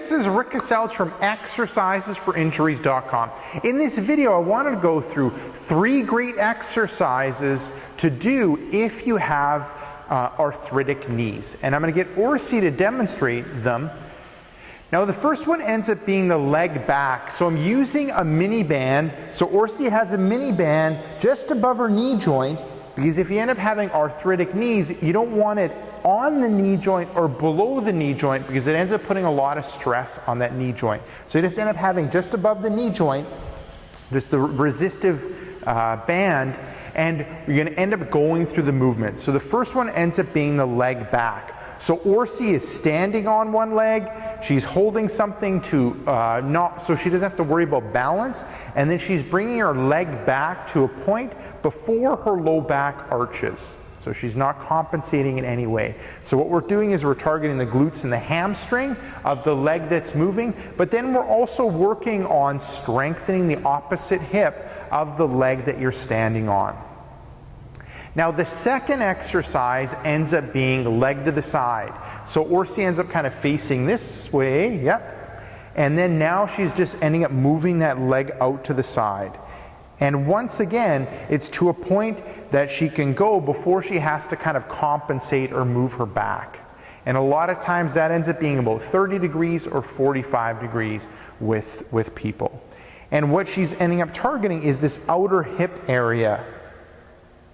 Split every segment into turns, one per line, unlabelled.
this is Rick Kaselj from exercisesforinjuries.com. In this video, I wanted to go through 3 great exercises to do if you have arthritic knees. And I'm going to get Orsi to demonstrate them. Now the first one ends up being the leg back. So I'm using a mini band. So Orsi has a mini band just above her knee joint, because if you end up having arthritic knees, you don't want it on the knee joint or below the knee joint, because it ends up putting a lot of stress on that knee joint. So you just end up having just above the knee joint, just the resistive band, and you're going to end up going through the movement. So the first one ends up being the leg back. So Orsi is standing on one leg, she's holding something to so she doesn't have to worry about balance, and then she's bringing her leg back to a point before her low back arches. So she's not compensating in any way. So what we're doing is we're targeting the glutes and the hamstring of the leg that's moving, but then we're also working on strengthening the opposite hip of the leg that you're standing on. Now the second exercise ends up being leg to the side. So Orsi ends up kind of facing this way, yep. And then now she's just ending up moving that leg out to the side. And once again, it's to a point that she can go before she has to kind of compensate or move her back. And a lot of times that ends up being about 30 degrees or 45 degrees with people. And what she's ending up targeting is this outer hip area.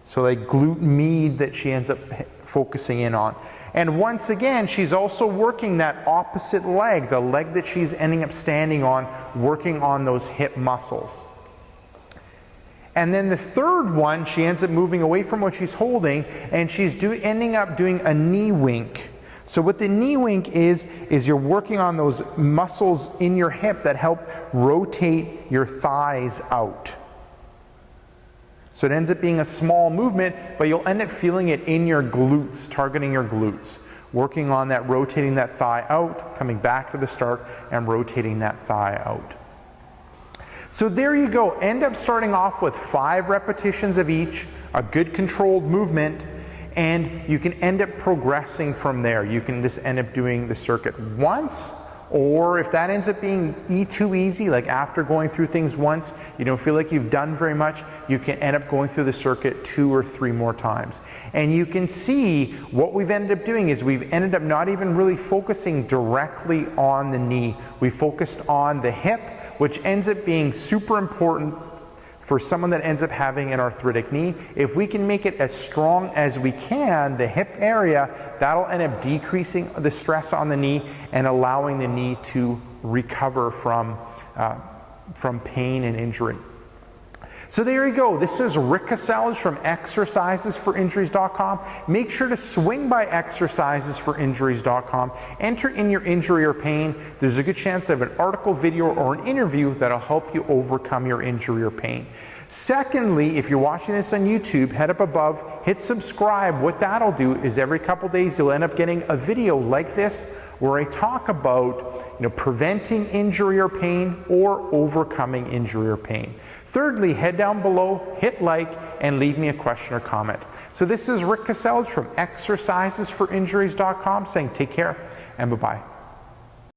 So like glute med that she ends up focusing in on. And once again, she's also working that opposite leg, the leg that she's ending up standing on, working on those hip muscles. And then the third one, she ends up moving away from what she's holding, and she's ending up doing a knee wink. So what the knee wink is you're working on those muscles in your hip that help rotate your thighs out. So it ends up being a small movement, but you'll end up feeling it in your glutes, targeting your glutes, working on that, rotating that thigh out, coming back to the start, and rotating that thigh out. So there you go. End up starting off with 5 repetitions of each, a good controlled movement, and you can end up progressing from there. You can just end up doing the circuit once, or if that ends up being too easy, like after going through things once, you don't feel like you've done very much, you can end up going through the circuit 2 or 3 more times. And you can see what we've ended up doing is we've ended up not even really focusing directly on the knee. We focused on the hip, which ends up being super important for someone that ends up having an arthritic knee. If we can make it as strong as we can, the hip area, that'll end up decreasing the stress on the knee and allowing the knee to recover from pain and injury. So there you go. This is Rick Kaselj from exercisesforinjuries.com. Make sure to swing by exercisesforinjuries.com. Enter in your injury or pain. There's a good chance to have an article, video, or an interview that'll help you overcome your injury or pain. Secondly, if you're watching this on YouTube, head up above, hit subscribe. What that'll do is every couple days you'll end up getting a video like this where I talk about preventing injury or pain or overcoming injury or pain. Thirdly, head down below, hit like, and leave me a question or comment. So this is Rick Kaselj from exercisesforinjuries.com saying take care and bye-bye.